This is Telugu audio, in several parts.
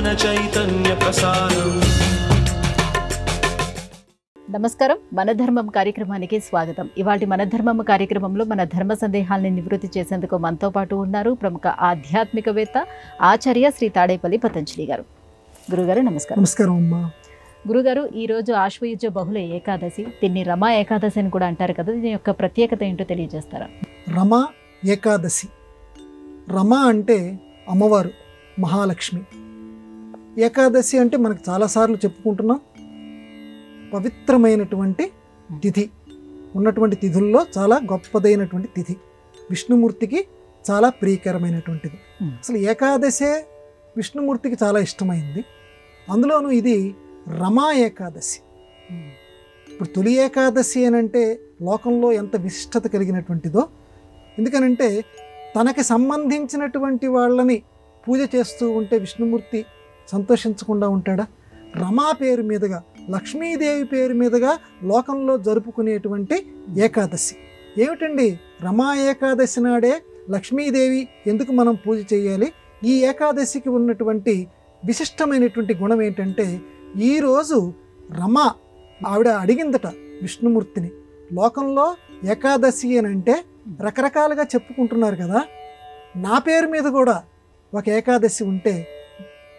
ज्ञान चैतन्य प्रसारम्। నమస్కారం, మన ధర్మం కార్యక్రమానికి స్వాగతం. ఇవాటి మన ధర్మం కార్యక్రమంలో మన ధర్మ సందేహాలను నివృత్తి చేసేందుకు మనతో పాటు ఉన్నారు ప్రముఖ ఆధ్యాత్మికవేత్త ఆచార్య శ్రీ తాడేపల్లి పతంజలి గారు. గురుగారు నమస్కారం. నమస్కారం అమ్మా. గురుగారు, ఈరోజు ఆశ్వయుజ బహుళ ఏకాదశి, దీన్ని రమా ఏకాదశి అని కూడా అంటారు కదా, దీని యొక్క ప్రత్యేకత ఏంటో తెలియజేస్తారా? రమా ఏకాదశి. రమ అంటే అమ్మవారు, మహాలక్ష్మి. ఏకాదశి అంటే మనకు చాలాసార్లు చెప్పుకుంటున్నాం, పవిత్రమైనటువంటి తిథి. ఉన్నటువంటి తిథుల్లో చాలా గొప్పదైనటువంటి తిథి, విష్ణుమూర్తికి చాలా ప్రియకరమైనటువంటిది. అసలు ఏకాదశే విష్ణుమూర్తికి చాలా ఇష్టమైంది. అందులోనూ ఇది రమా ఏకాదశి. ఇప్పుడు తొలి ఏకాదశి అని అంటే లోకంలో ఎంత విశిష్టత కలిగినటువంటిదో. ఎందుకనంటే తనకి సంబంధించినటువంటి వాళ్ళని పూజ చేస్తూ ఉంటే విష్ణుమూర్తి సంతోషించకుండా ఉంటాడా? రమా పేరు మీదుగా, లక్ష్మీదేవి పేరు మీదుగా లోకంలో జరుపుకునేటువంటి ఏకాదశి ఏమిటండి? రమా ఏకాదశి నాడే లక్ష్మీదేవి ఎందుకు మనం పూజ చేయాలి? ఈ ఏకాదశికి ఉన్నటువంటి విశిష్టమైనటువంటి గుణం ఏంటంటే, ఈరోజు రమ ఆవిడ అడిగిందట విష్ణుమూర్తిని, లోకంలో ఏకాదశి అని అంటే రకరకాలుగా చెప్పుకుంటున్నారు కదా, నా పేరు మీద కూడా ఒక ఏకాదశి ఉంటే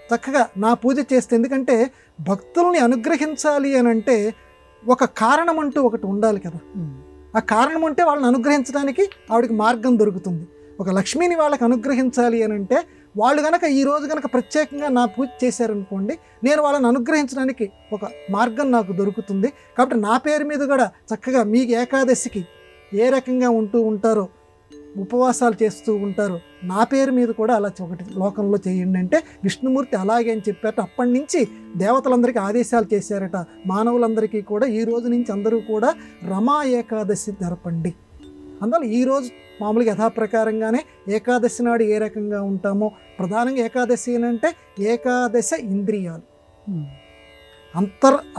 చక్కగా నా పూజ చేస్తే, ఎందుకంటే భక్తుల్ని అనుగ్రహించాలి అని అంటే ఒక కారణం అంటూ ఒకటి ఉండాలి కదా. ఆ కారణం ఉంటే వాళ్ళని అనుగ్రహించడానికి ఆవిడకి మార్గం దొరుకుతుంది. ఒక లక్ష్మిని వాళ్ళకి అనుగ్రహించాలి అని అంటే వాళ్ళు కనుక ఈరోజు కనుక ప్రత్యేకంగా నా పూజ చేశారనుకోండి, నేను వాళ్ళని అనుగ్రహించడానికి ఒక మార్గం నాకు దొరుకుతుంది. కాబట్టి నా పేరు మీద కూడా చక్కగా మీ ఏకాదశికి ఏ రకంగా ఉంటూ ఉంటారో, ఉపవాసాలు చేస్తూ ఉంటారో, నా పేరు మీద కూడా అలా ఒకటి లోకంలో చేయండి అంటే విష్ణుమూర్తి అలాగే అని చెప్పారట. అప్పటి నుంచి దేవతలందరికీ ఆదేశాలు చేశారట, మానవులందరికీ కూడా ఈ రోజు నుంచి అందరూ కూడా రమా ఏకాదశి జరపండి. అందువల్ల ఈరోజు మామూలుగా యథాప్రకారంగానే ఏకాదశి నాడు ఏ రకంగా ఉంటామో, ప్రధానంగా ఏకాదశి అంటే ఏకాదశ ఇంద్రియాలు.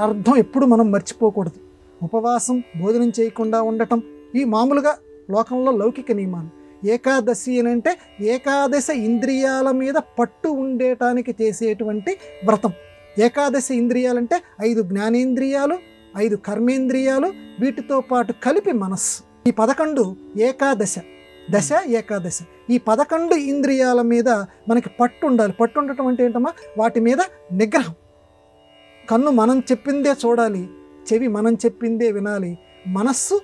అర్థం ఎప్పుడు మనం మర్చిపోకూడదు. ఉపవాసం, భోజనం చేయకుండా ఉండటం, ఈ మామూలుగా లోకంలో లౌకిక నియమాలు. ఏకాదశి అని అంటే ఏకాదశ ఇంద్రియాల మీద పట్టు ఉండటానికి చేసేటువంటి వ్రతం. ఏకాదశి ఇంద్రియాలంటే 5 జ్ఞానేంద్రియాలు, 5 కర్మేంద్రియాలు, వీటితో పాటు కలిపి మనస్సు. ఈ 11 ఏకాదశ, దశ ఏకాదశి. ఈ 11 ఇంద్రియాల మీద మనకి పట్టు ఉండాలి. పట్టు ఉండటం అంటే ఏంటమ్మా? వాటి మీద నిగ్రహం. కన్ను మనం చెప్పిందే చూడాలి, చెవి మనం చెప్పిందే వినాలి, మనస్సు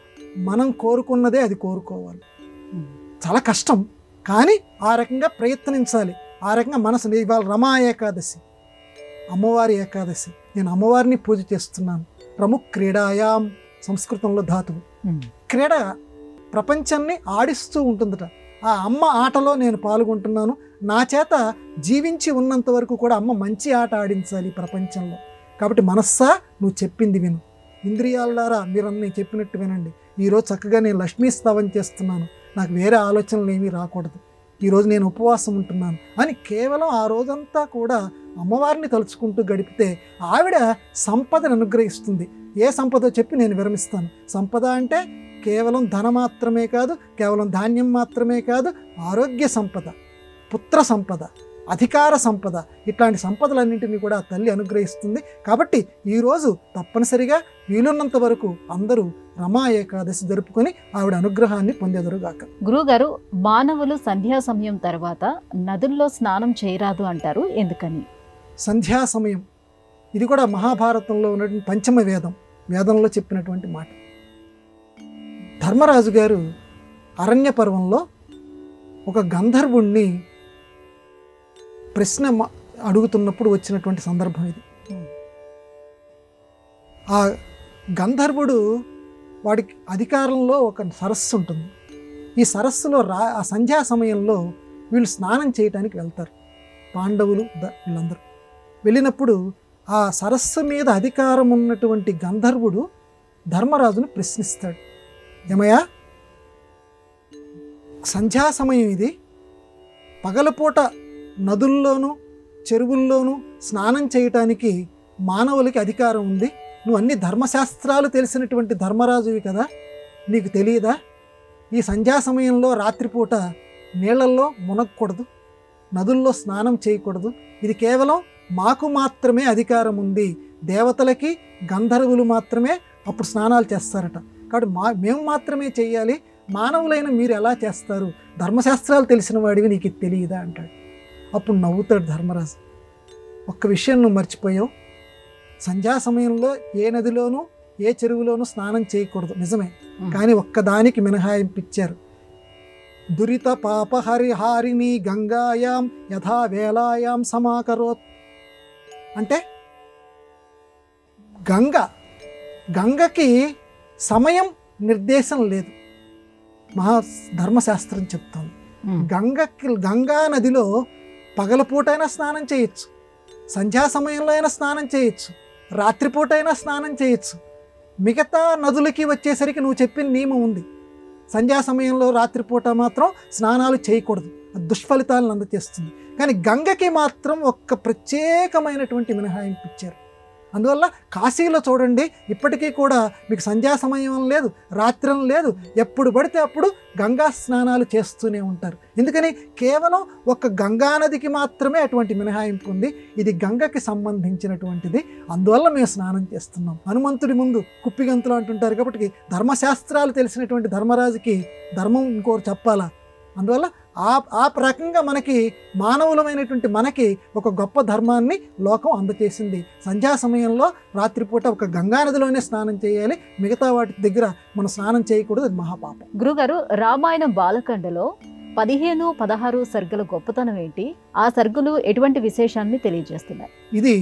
మనం కోరుకున్నదే అది కోరుకోవాలి. చాలా కష్టం, కానీ ఆ రకంగా ప్రయత్నించాలి. ఆ రకంగా మనసు. ఇవాళ రమా ఏకాదశి, అమ్మవారి ఏకాదశి. నేను అమ్మవారిని పూజ చేస్తున్నాను. ప్రముఖ క్రీడాయాం, సంస్కృతంలో ధాతువు. క్రీడ ప్రపంచాన్ని ఆడిస్తూ ఉంటుందట. ఆ అమ్మ ఆటలో నేను పాల్గొంటున్నాను. నా చేత జీవించి ఉన్నంత వరకు కూడా అమ్మ మంచి ఆట ఆడించాలి ప్రపంచంలో. కాబట్టి మనస్సా నువ్వు చెప్పింది విను, ఇంద్రియాల ద్వారా మీరన్నీ చెప్పినట్టు వినండి. ఈరోజు చక్కగా నేను లక్ష్మీ స్తవం చేస్తున్నాను, నాకు వేరే ఆలోచనలు ఏమీ రాకూడదు, ఈరోజు నేను ఉపవాసం ఉంటున్నాను అని కేవలం ఆ రోజంతా కూడా అమ్మవారిని తలుచుకుంటూ గడిపితే ఆవిడ సంపదను అనుగ్రహిస్తుంది. ఏ సంపదో చెప్పి నేను విరమిస్తాను. సంపద అంటే కేవలం ధనం మాత్రమే కాదు, కేవలం ధాన్యం మాత్రమే కాదు, ఆరోగ్య సంపద, పుత్ర సంపద, అధికార సంపద, ఇట్లాంటి సంపదలన్నింటినీ కూడా తల్లి అనుగ్రహిస్తుంది. కాబట్టి ఈరోజు తప్పనిసరిగా వీలున్నంత వరకు అందరూ రమా ఏకాదశి జరుపుకొని ఆవిడ అనుగ్రహాన్ని పొందేదరుగాక. గురువుగారు, మానవులు సంధ్యా సమయం తర్వాత నదుల్లో స్నానం చేయరాదు అంటారు, ఎందుకని? సంధ్యా సమయం ఇది కూడా మహాభారతంలో ఉన్నటువంటి పంచమ వేదంలో చెప్పినటువంటి మాట. ధర్మరాజు గారు అరణ్య పర్వంలో ఒక గంధర్వుణ్ణి ప్రశ్న అడుగుతున్నప్పుడు వచ్చినటువంటి సందర్భం ఇది. ఆ గంధర్వుడు, వాడికి అధికారంలో ఒక సరస్సు ఉంటుంది. ఈ సరస్సులో ఆ సంధ్యా సమయంలో వీళ్ళు స్నానం చేయడానికి వెళ్తారు, పాండవులు వీళ్ళందరూ. వెళ్ళినప్పుడు ఆ సరస్సు మీద అధికారం ఉన్నటువంటి గంధర్వుడు ధర్మరాజును ప్రశ్నిస్తాడు, ఏమయ్యా, సంధ్యా సమయం ఇది, పగలపూట నదుల్లోనూ చెరువుల్లోనూ స్నానం చేయటానికి మానవులకి అధికారం ఉంది. నువ్వు అన్ని ధర్మశాస్త్రాలు తెలిసినటువంటి ధర్మరాజువి కదా, నీకు తెలియదా? ఈ సంధ్యా సమయంలో రాత్రిపూట నీళ్ళల్లో మునగకూడదు, నదుల్లో స్నానం చేయకూడదు. ఇది కేవలం మాకు మాత్రమే అధికారం ఉంది, దేవతలకి గంధర్వులు మాత్రమే అప్పుడు స్నానాలు చేస్తారట, కాబట్టి మేము మాత్రమే చేయాలి, మానవులైన మీరు ఎలా చేస్తారు, ధర్మశాస్త్రాలు తెలిసిన వాడివి నీకు ఇది తెలియదా అంటాడు. అప్పుడు నవ్వుతాడు ధర్మరాజు. ఒక్క విషయం నువ్వు మర్చిపోయావు, సంధ్యా సమయంలో ఏ నదిలోనూ ఏ చెరువులోనూ స్నానం చేయకూడదు, నిజమే, కానీ ఒక్కదానికి మినహాయింపు ఇచ్చారు. దురిత పాప హరిహారిణి గంగాయాం యథా వేలాయాం సమాకరోత్. అంటే గంగకి సమయం నిర్దేశం లేదు, ధర్మశాస్త్రం చెప్తాను. గంగా నదిలో పగలపూటైనా స్నానం చేయొచ్చు, సంధ్యా సమయంలో అయినా స్నానం చేయొచ్చు, రాత్రిపూటైనా స్నానం చేయొచ్చు. మిగతా నదులకి వచ్చేసరికి నువ్వు చెప్పిన నియమం ఉంది, సంధ్యా సమయంలో రాత్రిపూట మాత్రం స్నానాలు చేయకూడదు, అది దుష్ఫలితాలను అందజేస్తుంది. కానీ గంగకి మాత్రం ఒక్క ప్రత్యేకమైనటువంటి మినహాయింపు ఇచ్చారు. అందువల్ల కాశీలో చూడండి, ఇప్పటికీ కూడా మీకు సంధ్యా సమయం లేదు, రాత్రం లేదు, ఎప్పుడు పడితే అప్పుడు గంగా స్నానాలు చేస్తూనే ఉంటారు. ఎందుకని? కేవలం ఒక గంగా నదికి మాత్రమే అటువంటి మినహాయింపు ఉంది, ఇది గంగకి సంబంధించినటువంటిది, అందువల్ల మేము స్నానం చేస్తున్నాం. హనుమంతుడి ముందు కుప్పిగంతులు అంటుంటారు కాబట్టి ధర్మశాస్త్రాలు తెలిసినటువంటి ధర్మరాజుకి ధర్మం ఇంకోరు చెప్పాలా? అందువల్ల ఆ రకంగా మనకి మానవులమైనటువంటి మనకి ఒక గొప్ప ధర్మాన్ని లోకం అందచేసింది. సంధ్యా సమయంలో రాత్రిపూట ఒక గంగానదిలోనే స్నానం చేయాలి, మిగతా వాటి దగ్గర మనం స్నానం చేయకూడదు, అది మహాపాపం. గురుగారు, రామాయణం బాలకాండలో 15-16 సర్గల గొప్పతనం ఏంటి? ఆ సర్గలు ఎటువంటి విశేషాన్ని తెలియజేస్తున్నాయి? ఇది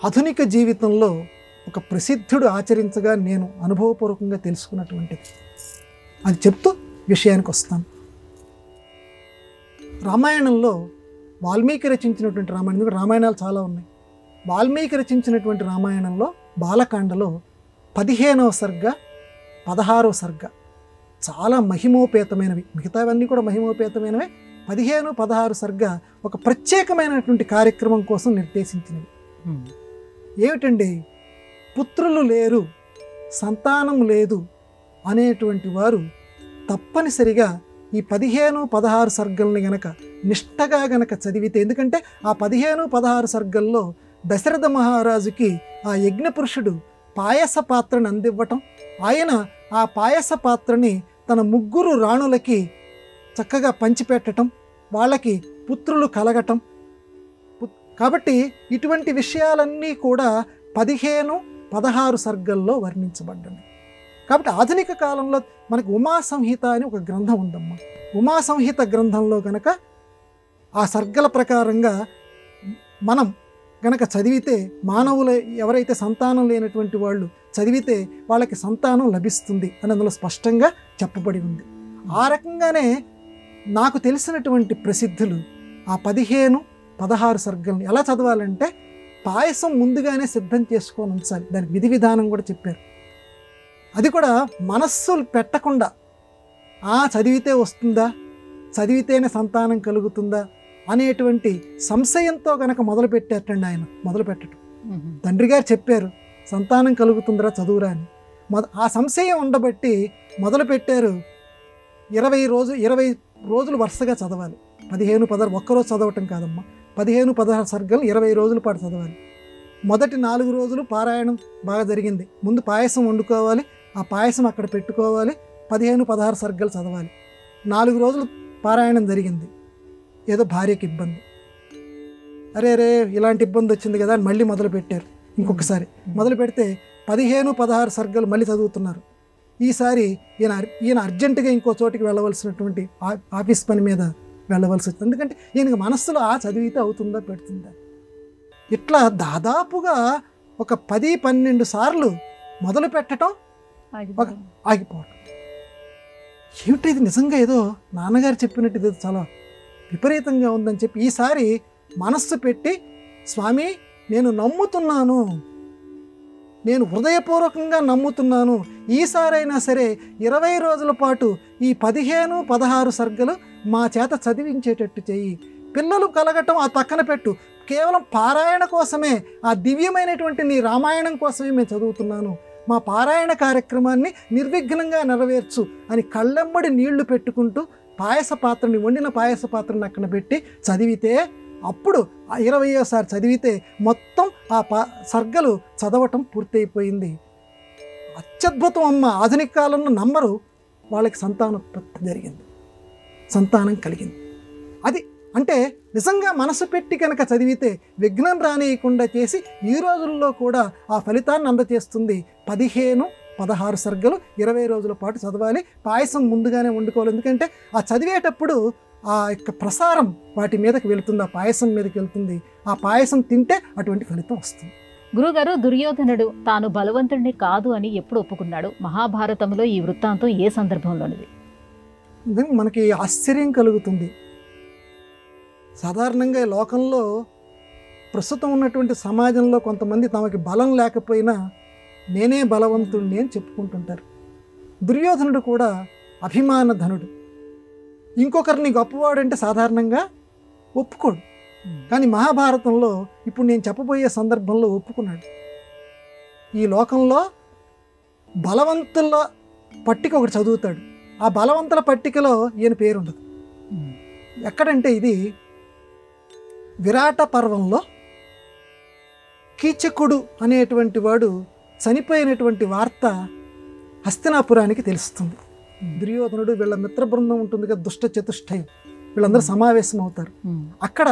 ఆధునిక జీవితంలో ఒక ప్రసిద్ధుడు ఆచరించగా నేను అనుభవపూర్వకంగా తెలుసుకున్నటువంటిది. అది చెప్తూ విషయానికి వస్తాను. రామాయణంలో వాల్మీకి రచించినటువంటి రామాయణం, రామాయణాలు చాలా ఉన్నాయి, వాల్మీకి రచించినటువంటి రామాయణంలో బాలకాండలో 15వ సర్గ 16వ సర్గ చాలా మహిమోపేతమైనవి, మిగతావన్నీ కూడా మహిమోపేతమైనవే. 15-16 సర్గ ఒక ప్రత్యేకమైనటువంటి కార్యక్రమం కోసం నిర్దేశించినవి. ఏమిటండి? పుత్రులు లేరు, సంతానం లేదు అనేటువంటి వారు తప్పనిసరిగా ఈ 15-16 సర్గల్ని గనక నిష్టగా గనక చదివితే, ఎందుకంటే ఆ 15-16 సర్గల్లో దశరథ మహారాజుకి ఆ యజ్ఞపురుషుడు పాయస పాత్రను అందివ్వటం, ఆయన ఆ పాయస పాత్రని తన 3 రాణులకి చక్కగా పంచిపెట్టడం, వాళ్ళకి పుత్రులు కలగటం. కాబట్టి ఇటువంటి విషయాలన్నీ కూడా 15-16 సర్గల్లో వర్ణించబడ్డాయి. కాబట్టి ఆధునిక కాలంలో మనకు ఉమా సంహిత అని ఒక గ్రంథం ఉందమ్మా. ఉమా సంహిత గ్రంథంలో కనుక ఆ సర్గల ప్రకారంగా మనం కనుక చదివితే, మానవులు ఎవరైతే సంతానం లేనటువంటి వాళ్ళు చదివితే వాళ్ళకి సంతానం లభిస్తుంది అని అందులో స్పష్టంగా చెప్పబడి ఉంది. ఆ రకంగానే నాకు తెలిసినటువంటి ప్రసిద్ధులు ఆ 15-16 సర్గల్ని ఎలా చదవాలంటే, పాయసం ముందుగానే సిద్ధం చేసుకొని ఉంచాలి, దానికి విధి విధానం కూడా చెప్పారు. అది కూడా మనస్సులు పెట్టకుండా చదివితే వస్తుందా, చదివితేనే సంతానం కలుగుతుందా అనేటువంటి సంశయంతో కనుక మొదలుపెట్టేటండి ఆయన. మొదలుపెట్టడం తండ్రి గారు చెప్పారు సంతానం కలుగుతుందిరా చదువురా అని, ఆ సంశయం ఉండబట్టి మొదలుపెట్టారు. 20 రోజులు వరుసగా చదవాలి. 15-16 ఒక్కరోజు చదవటం కాదమ్మా, 15-16 సర్గలు 20 రోజుల పాటు చదవాలి. మొదటి 4 రోజులు పారాయణం బాగా జరిగింది, ముందు పాయసం వండుకోవాలి, ఆ పాయసం అక్కడ పెట్టుకోవాలి, 15-16 సర్గలు చదవాలి. 4 రోజులు పారాయణం జరిగింది, ఏదో భార్యకి ఇబ్బంది, అరే ఇలాంటి ఇబ్బంది వచ్చింది కదా అని మళ్ళీ మొదలు పెట్టారు. ఇంకొకసారి మొదలు పెడితే 15-16 సర్గలు మళ్ళీ చదువుతున్నారు. ఈసారి ఈయన అర్జెంటుగా ఇంకో చోటికి వెళ్ళవలసినటువంటి ఆఫీస్ పని మీద వెళ్ళవలసి వచ్చింది. ఎందుకంటే ఈయనకి మనస్సులో చదివితే అవుతుందా పెడుతుందా. ఇట్లా దాదాపుగా ఒక 10-12 సార్లు మొదలు పెట్టడం, ఆగిపోవటం. ఏమిటి ఇది, నిజంగా ఏదో నాన్నగారు చెప్పినట్టు ఇది చాలా విపరీతంగా ఉందని చెప్పి ఈసారి మనస్సు పెట్టి, స్వామి నేను నమ్ముతున్నాను, నేను హృదయపూర్వకంగా నమ్ముతున్నాను, ఈసారైనా సరే 20 రోజుల పాటు ఈ 15-16 సర్గలు మా చేత చదివించేటట్టు చెయ్యి. పిల్లలు కలగటం ఆ పక్కన పెట్టు, కేవలం పారాయణ కోసమే, ఆ దివ్యమైనటువంటి నీ రామాయణం కోసమే మేము చదువుతున్నాను, మా పారాయణ కార్యక్రమాన్ని నిర్విఘ్నంగా నెరవేర్చు అని కళ్ళెమ్మడి నీళ్లు పెట్టుకుంటూ వండిన పాయస పాత్రని అక్కడ పెట్టి చదివితే అప్పుడు 20వ చదివితే మొత్తం ఆ సర్గలు చదవటం పూర్తయిపోయింది. అత్యద్భుతం అమ్మ. ఆధునిక కాలంలో నమ్మరు, వాళ్ళకి సంతానోత్పత్తి జరిగింది, సంతానం కలిగింది. అది అంటే నిజంగా మనసు పెట్టి కనుక చదివితే విఘ్నం రానియకుండా చేసి ఈ రోజుల్లో కూడా ఆ ఫలితాన్ని అందజేస్తుంది. 15-16 సర్గలు 20 రోజుల పాటు చదవాలి. పాయసం ముందుగానే వండుకోవాలి, ఎందుకంటే ఆ చదివేటప్పుడు ఆ యొక్క ప్రసారం వాటి మీదకి వెళుతుంది, ఆ పాయసం మీదకి వెళ్తుంది. ఆ పాయసం తింటే అటువంటి ఫలితం వస్తుంది. గురుగారు, దుర్యోధనుడు తాను బలవంతుడిని కాదు అని ఎప్పుడు ఒప్పుకున్నాడు? మహాభారతంలో ఈ వృత్తాంతం ఏ సందర్భంలోనిది? మనకి ఆశ్చర్యం కలుగుతుంది. సాధారణంగా ఈ లోకంలో ప్రస్తుతం ఉన్నటువంటి సమాజంలో కొంతమంది తమకి బలం లేకపోయినా నేనే బలవంతుడిని అని చెప్పుకుంటుంటారు. దుర్యోధనుడు కూడా అభిమాన ధనుడు. ఇంకొకరిని గొప్పవాడంటే సాధారణంగా ఒప్పుకోడు. కానీ మహాభారతంలో ఇప్పుడు నేను చెప్పబోయే సందర్భంలో ఒప్పుకున్నాడు. ఈ లోకంలో బలవంతుల పట్టిక ఒకటి చదువుతాడు. ఆ బలవంతుల పట్టికలో ఈయన పేరు ఉండదు. ఎక్కడంటే ఇది విరాట పర్వంలో కీచకుడు అనేటువంటి వాడు చనిపోయినటువంటి వార్త హస్తినాపురానికి తెలుస్తుంది. దుర్యోధనుడు వీళ్ళ మిత్ర బృందం ఉంటుంది కదా, దుష్ట చతుష్టయం, వీళ్ళందరూ సమావేశం అవుతారు. అక్కడ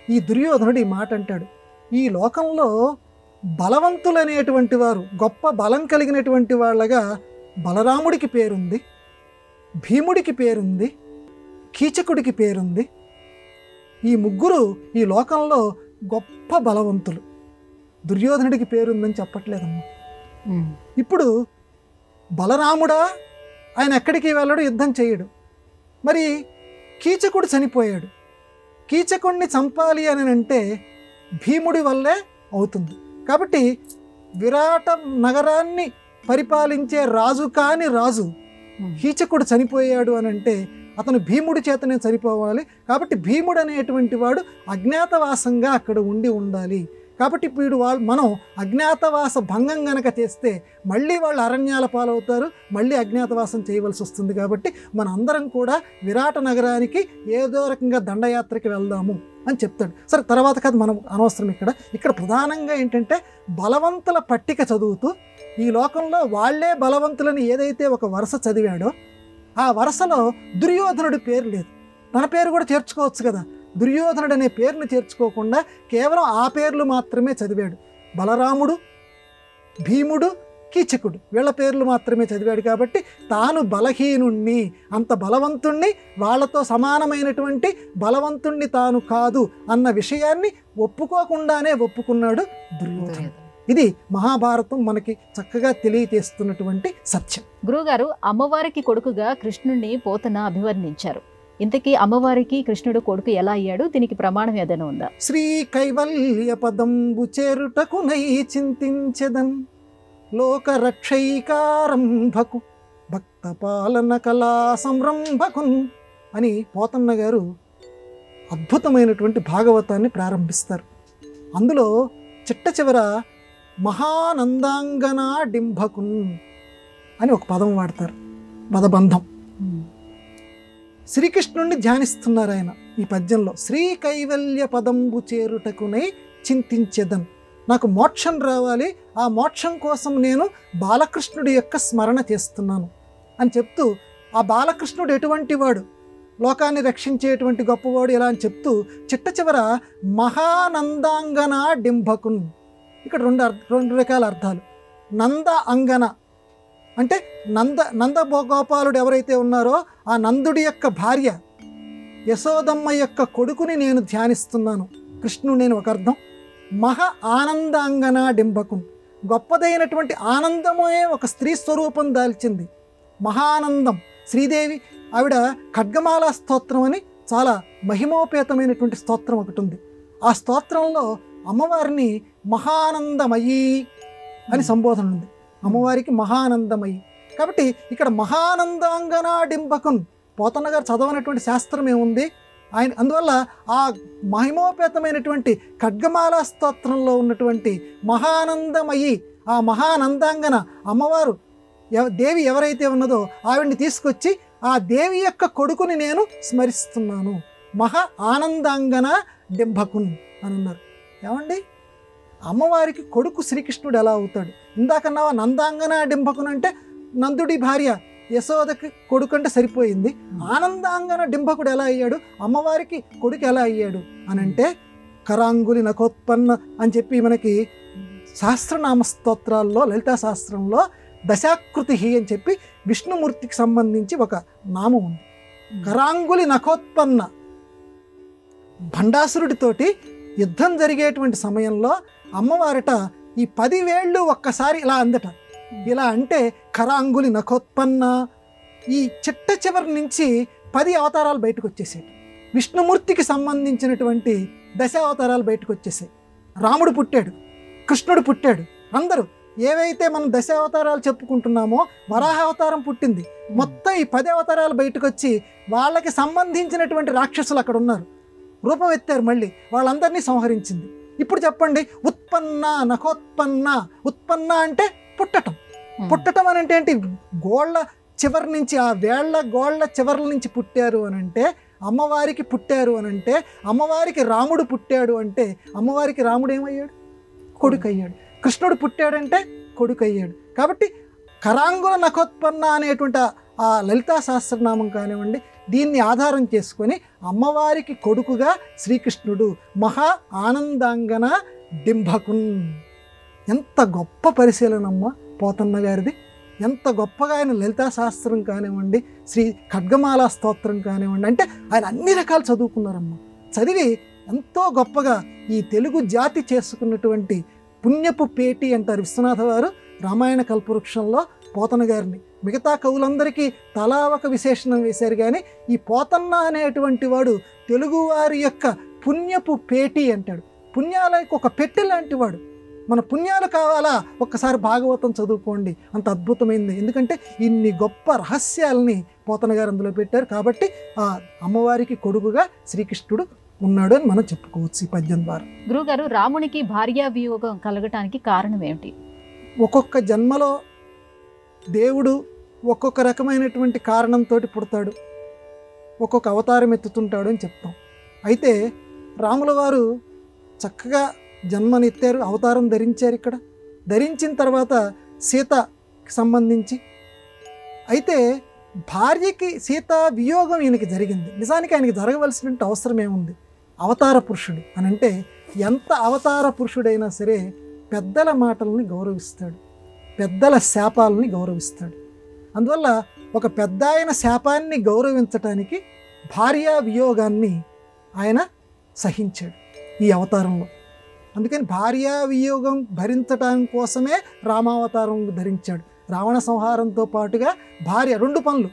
ఈ దుర్యోధనుడు ఈ మాట అంటాడు, ఈ లోకంలో బలవంతులనేటువంటి వారు, గొప్ప బలం కలిగినటువంటి వాళ్ళగా బలరాముడికి పేరుంది, భీముడికి పేరుంది, కీచకుడికి పేరుంది. ఈ ముగ్గురు ఈ లోకంలో గొప్ప బలవంతులు. దుర్యోధనుడికి పేరుందని చెప్పట్లేదమ్మా. ఇప్పుడు బలరాముడా, ఆయన ఎక్కడికి వెళ్ళాడు, యుద్ధం చేయడు. మరి కీచకుడు చనిపోయాడు. కీచకుడిని చంపాలి అని అంటే భీముడి వల్లే అవుతుంది. కాబట్టి విరాట నగరాన్ని పరిపాలించే రాజు కాని రాజు కీచకుడు చనిపోయాడు అని అంటే అతను భీముడి చేతనే చనిపోవాలి. కాబట్టి భీముడు అనేటువంటి వాడు అజ్ఞాతవాసంగా అక్కడ ఉండాలి. కాబట్టి ఇప్పుడు మనం అజ్ఞాతవాస భంగం గనక చేస్తే మళ్ళీ వాళ్ళు అరణ్యాల పాలవుతారు, మళ్ళీ అజ్ఞాతవాసం చేయవలసి వస్తుంది. కాబట్టి మన అందరం కూడా విరాట నగరానికి ఏదో రకంగా దండయాత్రకి వెళ్దాము అని చెప్తాడు. సరే, తర్వాత కథ మనం అనవసరం. ఇక్కడ ప్రధానంగా ఏంటంటే బలవంతుల పట్టిక చదువుతూ ఈ లోకంలో వాళ్లే బలవంతులని ఏదైతే ఒక వరుస చదివాడో ఆ వరుసలో దుర్యోధనుడి పేరు లేదు. తన పేరు కూడా చేర్చుకోవచ్చు కదా. దుర్యోధనుడు అనే పేరును చేర్చుకోకుండా కేవలం ఆ పేర్లు మాత్రమే చదివాడు. బలరాముడు, భీముడు, కీచకుడు వీళ్ళ పేర్లు మాత్రమే చదివాడు. కాబట్టి తాను బలహీనుణ్ణి, అంత బలవంతుణ్ణి, వాళ్ళతో సమానమైనటువంటి బలవంతుణ్ణి తాను కాదు అన్న విషయాన్ని ఒప్పుకోకుండానే ఒప్పుకున్నాడు దుర్యోధనుడు. ఇది మహాభారతం మనకి చక్కగా తెలియజేస్తున్నటువంటి సత్యం. గురువుగారు, అమ్మవారికి కొడుకుగా కృష్ణుడిని పోతన అభివర్ణించారు. ఇంతకీ అమ్మవారికి కృష్ణుడు కొడుకు ఎలా అయ్యాడు? దీనికి ప్రమాణం ఏదైనా ఉందా? శ్రీ కైవల్య పదంబు చేరుటకునై చింతించెదన్ లోక రక్షైకారంభకు భక్త పాలన కళా సంరంభకున్ అని పోతన్న గారు అద్భుతమైనటువంటి భాగవతాన్ని ప్రారంభిస్తారు. అందులో చిట్ట చివర మహానందాంగనా డింభకున్ అని ఒక పదం వాడతారు, పదబంధం. శ్రీకృష్ణుణ్ణి ధ్యానిస్తున్నారు ఆయన ఈ పద్యంలో. శ్రీ కైవల్య పదంబు చేరుటకునై చింతించెదన్, నాకు మోక్షం రావాలి, ఆ మోక్షం కోసం నేను బాలకృష్ణుడి యొక్క స్మరణ చేస్తున్నాను అని చెప్తూ, ఆ బాలకృష్ణుడు ఎటువంటి వాడు, లోకాన్ని రక్షించేటువంటి గొప్పవాడు ఇలా అని చెప్తూ చిట్ట చివర మహానందాంగనా డింభకున్. ఇక్కడ రెండు రకాల అర్థాలు. నంద అంగన అంటే నందగోపాలుడు ఎవరైతే ఉన్నారో ఆ నందుడి యొక్క భార్య యశోదమ్మ యొక్క కొడుకుని నేను ధ్యానిస్తున్నాను, కృష్ణుడు నేను ఒక అర్థం. మహా ఆనందాంగనా డింభకున్, గొప్పదైనటువంటి ఆనందమే ఒక స్త్రీ స్వరూపం దాల్చింది. మహానందం శ్రీదేవి, ఆవిడ ఖడ్గమాల స్తోత్రం అని చాలా మహిమోపేతమైనటువంటి స్తోత్రం ఒకటి ఉంది. ఆ స్తోత్రంలో అమ్మవారిని మహానందమయీ అని సంబోధన ఉంది. అమ్మవారికి మహానందమయ్యి. కాబట్టి ఇక్కడ మహానందాంగనా డింబకున్ పోతన్న గారు చదవనటువంటి శాస్త్రం ఏముంది ఆయన. అందువల్ల ఆ మహిమోపేతమైనటువంటి ఖడ్గమాల స్తోత్రంలో ఉన్నటువంటి మహానందమయ్యి, ఆ మహానందాంగన అమ్మవారు దేవి ఎవరైతే ఉన్నదో ఆవిడ్ని తీసుకొచ్చి ఆ దేవి యొక్క కొడుకుని నేను స్మరిస్తున్నాను. మహా ఆనందాంగన డింభకున్ అని అన్నారు. ఏమండి, అమ్మవారికి కొడుకు శ్రీకృష్ణుడు ఎలా అవుతాడు? ఇందాకన్నావా నందాంగన డింభకున్ అంటే నందుడి భార్య యశోదకి కొడుకు అంటే సరిపోయింది. ఆనందాంగన డింభకుడు ఎలా అయ్యాడు? అమ్మవారికి కొడుకు ఎలా అయ్యాడు అని అంటే కరాంగులి నకోత్పన్న అని చెప్పి మనకి సహస్రనామ స్తోత్రాల్లో లలితా శాస్త్రంలో దశాకృతి అని చెప్పి విష్ణుమూర్తికి సంబంధించి ఒక నామం ఉంది. కరాంగులి నకోత్పన్న, భండాసురుడితోటి యుద్ధం జరిగేటువంటి సమయంలో అమ్మవారట ఈ 10 వేళ్ళు ఒక్కసారి ఇలా అందట. ఇలా అంటే కరాంగులి నకోత్పన్న, ఈ చిట్ట చివరి నుంచి 10 అవతారాలు బయటకు వచ్చేసాయి. విష్ణుమూర్తికి సంబంధించినటువంటి దశ అవతారాలు బయటకు వచ్చేసాయి. రాముడు పుట్టాడు, కృష్ణుడు పుట్టాడు, అందరూ ఏవైతే మనం దశ అవతారాలు చెప్పుకుంటున్నామో వరాహ అవతారం పుట్టింది. మొత్తం ఈ 10 అవతారాలు బయటకు వచ్చి వాళ్ళకి సంబంధించినటువంటి రాక్షసులు అక్కడ ఉన్నారు, రూపం ఎత్తారు, మళ్ళీ వాళ్ళందరినీ సంహరించింది. ఇప్పుడు చెప్పండి, ఉత్పన్న నకోత్పన్న. ఉత్పన్న అంటే పుట్టటం. పుట్టటం అని అంటే ఏంటి? గోళ్ళ చివరి నుంచి, ఆ వేళ్ల గోళ్ళ చివర్ల నుంచి పుట్టారు అని అంటే అమ్మవారికి పుట్టారు అని అంటే అమ్మవారికి రాముడు పుట్టాడు అంటే అమ్మవారికి రాముడు ఏమయ్యాడు? కొడుకు అయ్యాడు. కృష్ణుడు పుట్టాడంటే కొడుకు అయ్యాడు. కాబట్టి కరాంగుల నకోత్పన్న అనేటువంటి ఆ లలితా సహస్రనామం కానివ్వండి, దీన్ని ఆధారం చేసుకొని అమ్మవారికి కొడుకుగా శ్రీకృష్ణుడు మహా ఆనందాంగన డింభకున్. ఎంత గొప్ప పరిశీలనమ్మ పోతన్న గారిది! ఎంత గొప్పగా ఆయన లలితా శాస్త్రం కానివ్వండి, శ్రీ ఖడ్గమాల స్తోత్రం కానివ్వండి, అంటే ఆయన అన్ని రకాలు చదువుకున్నారమ్మ. చదివి ఎంతో గొప్పగా ఈ తెలుగు జాతి చేసుకున్నటువంటి పుణ్యపు పేటి అంటారు విశ్వనాథ వారు రామాయణ కల్పవృక్షంలో పోతన గారిని. మిగతా కవులందరికీ తలా ఒక విశేషణం వేశారు, కానీ ఈ పోతన్న అనేటువంటి వాడు తెలుగువారి యొక్క పుణ్యపు పేటి అంటాడు. పుణ్యాలకు ఒక పెట్టె లాంటి వాడు. మన పుణ్యాలు కావాలా, ఒక్కసారి భాగవతం చదువుకోండి, అంత అద్భుతమైంది. ఎందుకంటే ఇన్ని గొప్ప రహస్యాలని పోతన గారు అందులో పెట్టారు. కాబట్టి ఆ అమ్మవారికి కొడుకుగా శ్రీకృష్ణుడు ఉన్నాడు అని మనం చెప్పుకోవచ్చు ఈ పద్యం ద్వారా. గురుగారు, రామునికి భార్యా వియోగం కలగటానికి కారణం ఏమిటి? ఒక్కొక్క జన్మలో దేవుడు ఒక్కొక్క రకమైనటువంటి కారణంతో పుడతాడు, ఒక్కొక్క అవతారం ఎత్తుతుంటాడు అని చెప్తాం. అయితే రాముల వారు చక్కగా జన్మనెత్తారు, అవతారం ధరించారు. ఇక్కడ ధరించిన తర్వాత సీతకి సంబంధించి అయితే భార్యకి సీత వియోగం ఈయనకి జరిగింది. నిజానికి ఆయనకి జరగవలసినటువంటి అవసరం ఏముంది? అవతార పురుషుడు అని అంటే ఎంత అవతార పురుషుడైనా సరే పెద్దల మాటల్ని గౌరవిస్తాడు, పెద్దల శాపాలని గౌరవిస్తాడు. అందువల్ల ఒక పెద్ద ఆయన శాపాన్ని గౌరవించటానికి భార్యా వియోగాన్ని ఆయన సహించాడు ఈ అవతారంలో. అందుకని భార్యా వియోగం భరించటం కోసమే రామావతారం ధరించాడు. రావణ సంహారంతో పాటుగా భార్య 2 పనులు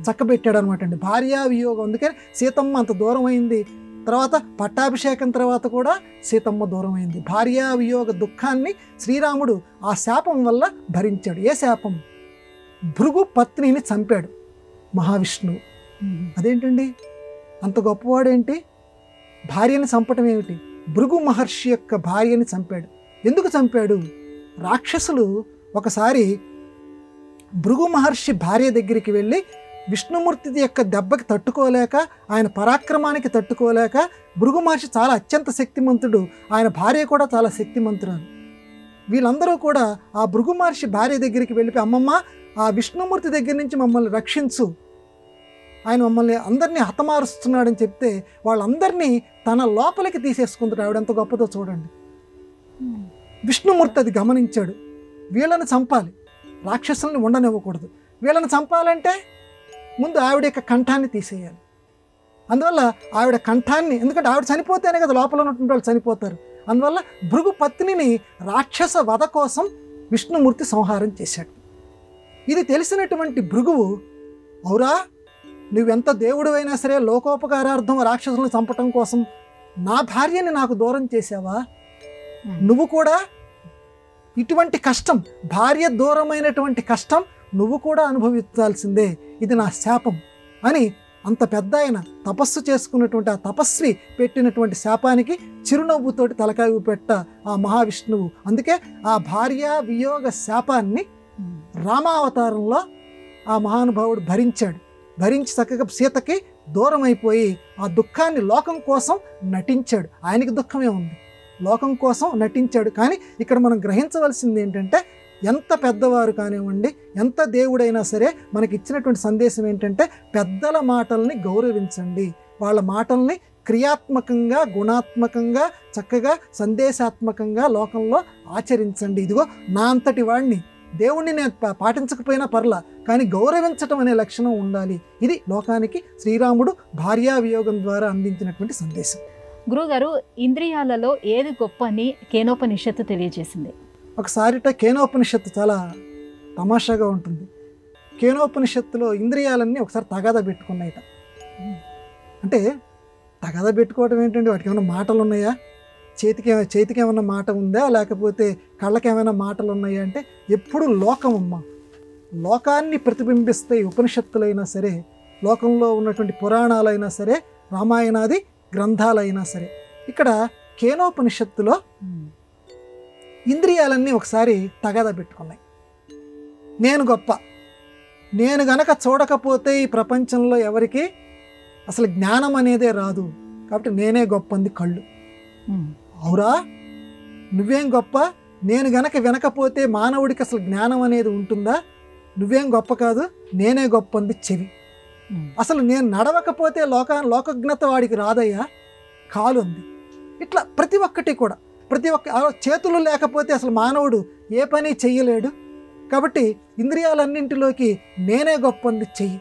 చక్కబెట్టాడు అనమాట అండి. భార్యా వియోగం, అందుకని సీతమ్మ అంత దూరం అయింది. తర్వాత పట్టాభిషేకం తర్వాత కూడా సీతమ్మ దూరం అయింది. భార్యా వియోగ దుఃఖాన్ని శ్రీరాముడు ఆ శాపం వల్ల భరించాడు. ఏ శాపం? భృగు పత్నిని చంపాడు మహావిష్ణువు. అదేంటండి, అంత గొప్పవాడేంటి? భార్యని చంపటం ఏమిటి? భృగు మహర్షి యొక్క భార్యని చంపాడు. ఎందుకు చంపాడు? రాక్షసులు ఒకసారి భృగు మహర్షి భార్య దగ్గరికి వెళ్ళి విష్ణుమూర్తి యొక్క దెబ్బకి తట్టుకోలేక, ఆయన పరాక్రమానికి తట్టుకోలేక, భృగు మహర్షి చాలా అత్యంత శక్తిమంతుడు, ఆయన భార్య కూడా చాలా శక్తిమంతురాలు. వీళ్ళందరూ కూడా ఆ భృగు మహర్షి భార్య దగ్గరికి వెళ్ళిపోయి, అమ్మమ్మ ఆ విష్ణుమూర్తి దగ్గర నుంచి మమ్మల్ని రక్షించు, ఆయన మమ్మల్ని అందరినీ హతమారుస్తున్నాడని చెప్తే వాళ్ళందరినీ తన లోపలికి తీసేసుకుంటాడు. ఆవిడ ఎంత గొప్పదో చూడండి. విష్ణుమూర్తి అది గమనించాడు. వీళ్ళని చంపాలి, రాక్షసుల్ని ఉండనివ్వకూడదు. వీళ్ళని చంపాలంటే ముందు ఆవిడ యొక్క కంఠాన్ని తీసేయాలి. అందువల్ల ఆవిడ కంఠాన్ని, ఎందుకంటే ఆవిడ చనిపోతేనే కదా లోపల ఉన్నటువంటి వాళ్ళు చనిపోతారు. అందువల్ల భృగు పత్నిని రాక్షస వధ కోసం విష్ణుమూర్తి సంహారం చేశాడు. ఇది తెలిసినటువంటి భృగువు, అవురా నువ్వెంత దేవుడు అయినా సరే లోకోపకారార్థం రాక్షసులను చంపటం కోసం నా భార్యని నాకు దూరం చేసావా? నువ్వు కూడా ఇటువంటి కష్టం, భార్య దూరమైనటువంటి కష్టం నువ్వు కూడా అనుభవించాల్సిందే, ఇది నా శాపం అని అంత పెద్ద ఆయన తపస్సు చేసుకున్నటువంటి ఆ తపస్వి పెట్టినటువంటి శాపానికి చిరునవ్వుతోటి తలకాయ పెట్ట ఆ మహావిష్ణువు. అందుకే ఆ భార్య వియోగ శాపాన్ని రామావతారంలో ఆ మహానుభావుడు భరించాడు. భరించి చక్కగా సీతకి దూరం అయిపోయి ఆ దుఃఖాన్ని లోకం కోసం నటించాడు. ఆయనకి దుఃఖమే ఉంది, లోకం కోసం నటించాడు. కానీ ఇక్కడ మనం గ్రహించవలసింది ఏంటంటే, ఎంత పెద్దవారు కానివ్వండి, ఎంత దేవుడైనా సరే మనకి ఇచ్చినటువంటి సందేశం ఏంటంటే, పెద్దల మాటల్ని గౌరవించండి, వాళ్ళ మాటల్ని క్రియాత్మకంగా, గుణాత్మకంగా, చక్కగా సందేశాత్మకంగా లోకంలో ఆచరించండి. ఇదిగో నా అంతటి వాడిని, దేవుణ్ణి నేను పాటించకపోయినా పర్లా, కానీ గౌరవించటం అనే లక్షణం ఉండాలి. ఇది లోకానికి శ్రీరాముడు భార్యా వియోగం ద్వారా అందించినటువంటి సందేశం. గురుగారు, ఇంద్రియాలలో ఏది గొప్ప అని కేనోపనిషత్తు తెలియజేసింది? ఒకసారిట కేనోపనిషత్తు చాలా తమాషాగా ఉంటుంది. కేనోపనిషత్తులో ఇంద్రియాలన్నీ ఒకసారి తగాదా పెట్టుకున్నాయిట. అంటే తగాదా పెట్టుకోవడం ఏంటంటే, వాటికి ఏమైనా మాటలు ఉన్నాయా, చేతికి ఏమైనా మాట ఉందా, లేకపోతే కళ్ళకి ఏమైనా మాటలు ఉన్నాయా అంటే, ఎప్పుడు లోకమమ్మ, లోకాన్ని ప్రతిబింబిస్తాయి ఉపనిషత్తులైనా సరే, లోకంలో ఉన్నటువంటి పురాణాలైనా సరే, రామాయణాది గ్రంథాలైనా సరే. ఇక్కడ కేనోపనిషత్తులో ఇంద్రియాలన్నీ ఒకసారి తగాదా పెట్టుకున్నాయి. నేను గొప్ప, నేను గనక చూడకపోతే ఈ ప్రపంచంలో ఎవరికి అసలు జ్ఞానం అనేదే రాదు, కాబట్టి నేనే గొప్ప అంది కళ్ళు. అవురా, నువ్వేం గొప్ప, నేను గనక వినకపోతే మానవుడికి అసలు జ్ఞానం అనేది ఉంటుందా, నువ్వేం గొప్ప కాదు, నేనే గొప్ప అంది చెవి. అసలు నేను నడవకపోతే లోకజ్ఞత వాడికి రాదయ్యా, కాలు ఉంది. ఇట్లా ప్రతి ఒక్కటి కూడా, ప్రతి ఒక్క చేతులు లేకపోతే అసలు మానవుడు ఏ పని చెయ్యలేడు. కాబట్టి ఇంద్రియాలన్నింటిలోకి నేనే గొప్ప అంది చెయ్యి.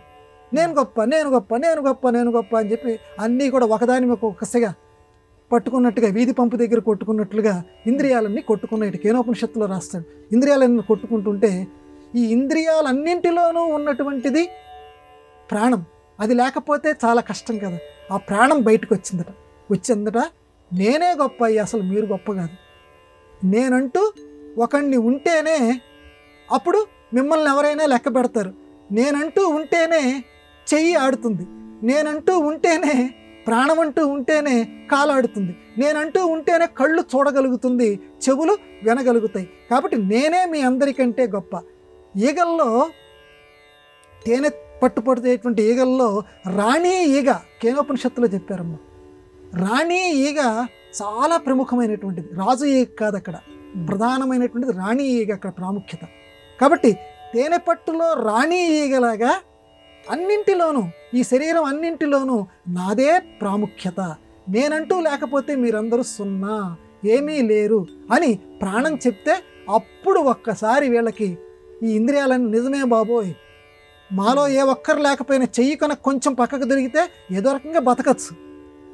నేను గొప్ప, నేను గొప్ప, నేను గొప్ప, నేను గొప్ప అని చెప్పి అన్నీ కూడా ఒకదాని ఒక్కొక్కసిగా పట్టుకున్నట్టుగా, వీధి పంపు దగ్గర కొట్టుకున్నట్లుగా ఇంద్రియాలన్నీ కొట్టుకున్నాయి. కేనోపనిషత్తులో రాస్తాడు. ఇంద్రియాలన్నీ కొట్టుకుంటుంటే, ఈ ఇంద్రియాలన్నింటిలోనూ ఉన్నటువంటిది ప్రాణం, అది లేకపోతే చాలా కష్టం కదా. ఆ ప్రాణం బయటకు వచ్చిందట. నేనే గొప్ప అయ్యా, అసలు మీరు గొప్ప కాదు. నేనంటూ ఒకడిని ఉంటేనే అప్పుడు మిమ్మల్ని ఎవరైనా లెక్క పెడతారు. నేనంటూ ఉంటేనే చెయ్యి ఆడుతుంది, నేనంటూ ఉంటేనే ప్రాణం అంటూ ఉంటేనే కాలాడుతుంది, నేనంటూ ఉంటేనే కళ్ళు చూడగలుగుతుంది, చెవులు వినగలుగుతాయి. కాబట్టి నేనే మీ అందరికంటే గొప్ప. ఈగల్లో, తేనె పట్టుపడితేటువంటి ఈగల్లో రాణి ఈగ కేనోపనిషత్తులో చెప్పారమ్మ. రాణి ఈగ చాలా ప్రముఖమైనటువంటిది, రాజు ఈగ కాదు, అక్కడ ప్రధానమైనటువంటిది రాణి ఈగ అక్కడ ప్రాముఖ్యత. కాబట్టి తేనె పట్టులో రాణి ఈగలాగా అన్నింటిలోనూ, ఈ శరీరం అన్నింటిలోనూ నాదే ప్రాముఖ్యత, నేనంటూ లేకపోతే మీరందరూ సున్నా, ఏమీ లేరు అని ప్రాణం చెప్తే, అప్పుడు ఒక్కసారి వీళ్ళకి ఈ ఇంద్రియాలన్నీ నిజమే బాబోయ్, మాలో ఏ ఒక్కరు లేకపోయినా చెయ్యి కనుక కొంచెం పక్కకు దొరికితే ఏదో రకంగా బతకచ్చు,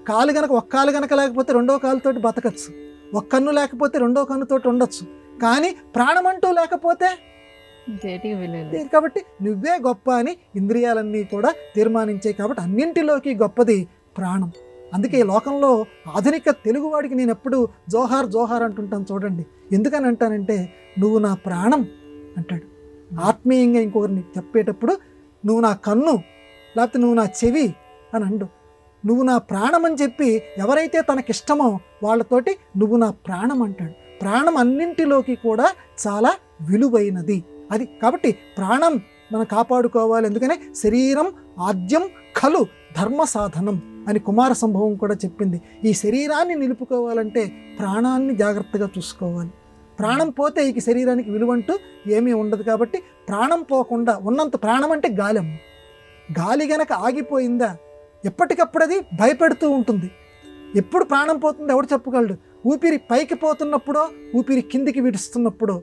కాలు కనుక ఒక్క కాలు కనుక లేకపోతే రెండో కాలుతోటి బతకచ్చు, ఒక్క కన్ను లేకపోతే రెండో కన్నుతోటి ఉండొచ్చు, కానీ ప్రాణం అంటూ లేకపోతే. కాబట్టి నువ్వే గొప్ప అని ఇంద్రియాలన్నీ కూడా తీర్మానించాయి. కాబట్టి అన్నింటిలోకి గొప్పది ప్రాణం. అందుకే ఈ లోకంలో ఆధునిక తెలుగువాడికి నేను ఎప్పుడు జోహార్ జోహార్ అంటుంటాను చూడండి. ఎందుకని అంటానంటే, నువ్వు నా ప్రాణం అంటాడు. ఆత్మీయంగా ఇంకొకరిని చెప్పేటప్పుడు నువ్వు నా కన్ను, లేకపోతే నువ్వు నా చెవి అని అండు. నువ్వు నా ప్రాణం అని చెప్పి ఎవరైతే తనకిష్టమో వాళ్ళతోటి నువ్వు నా ప్రాణం అంటాడు. ప్రాణం అన్నింటిలోకి కూడా చాలా విలువైనది అది. కాబట్టి ప్రాణం మనం కాపాడుకోవాలి. ఎందుకనే శరీరం ఆద్యం ఖలు ధర్మ సాధనం అని కుమార సంభవం కూడా చెప్పింది. ఈ శరీరాన్ని నిలుపుకోవాలంటే ప్రాణాన్ని జాగ్రత్తగా చూసుకోవాలి. ప్రాణం పోతే ఈ శరీరానికి విలువంటూ ఏమీ ఉండదు. కాబట్టి ప్రాణం పోకుండా ఉన్నంత, ప్రాణం అంటే గాలమ్మ, గాలి గనక ఆగిపోయిందా ఎప్పటికప్పుడు అది భయపెడుతూ ఉంటుంది. ఎప్పుడు ప్రాణం పోతుందో ఎవడు చెప్పగలడు? ఊపిరి పైకి పోతున్నప్పుడో, ఊపిరి కిందికి విడుస్తున్నప్పుడో,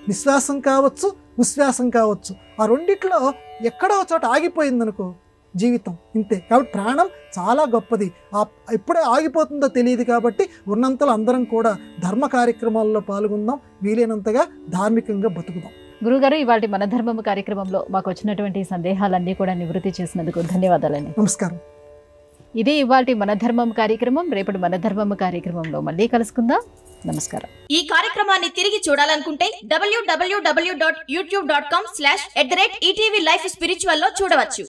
నిశ్వాసం కావచ్చు, ఉశ్వాసం కావచ్చు, ఆ రెండిట్లో ఎక్కడో చోట ఆగిపోయిందనుకో జీవితం ఇంతే. కాబట్టి ప్రాణం చాలా గొప్పది. ఎప్పుడే ఆగిపోతుందో తెలియదు. కాబట్టి ఉన్నంతలో అందరం కూడా ధర్మ కార్యక్రమాల్లో పాల్గొందాం, వీలైనంతగా ధార్మికంగా బతుకుదాం. గురుగారు, ఇవాళ మన ధర్మము కార్యక్రమంలో మాకు వచ్చినటువంటి సందేహాలన్నీ కూడా నివృత్తి చేసినందుకు ధన్యవాదాలండి. నమస్కారం. ఇది ఇవాల్టి మన ధర్మం కార్యక్రమం. రేపటి మన ధర్మం కార్యక్రమంలో మళ్ళీ కలుసుకుందాం. నమస్కారం. ఈ కార్యక్రమాన్ని తిరిగి చూడాలనుకుంటే www.youtube.com/ETV Life Spiritual లో చూడవచ్చు.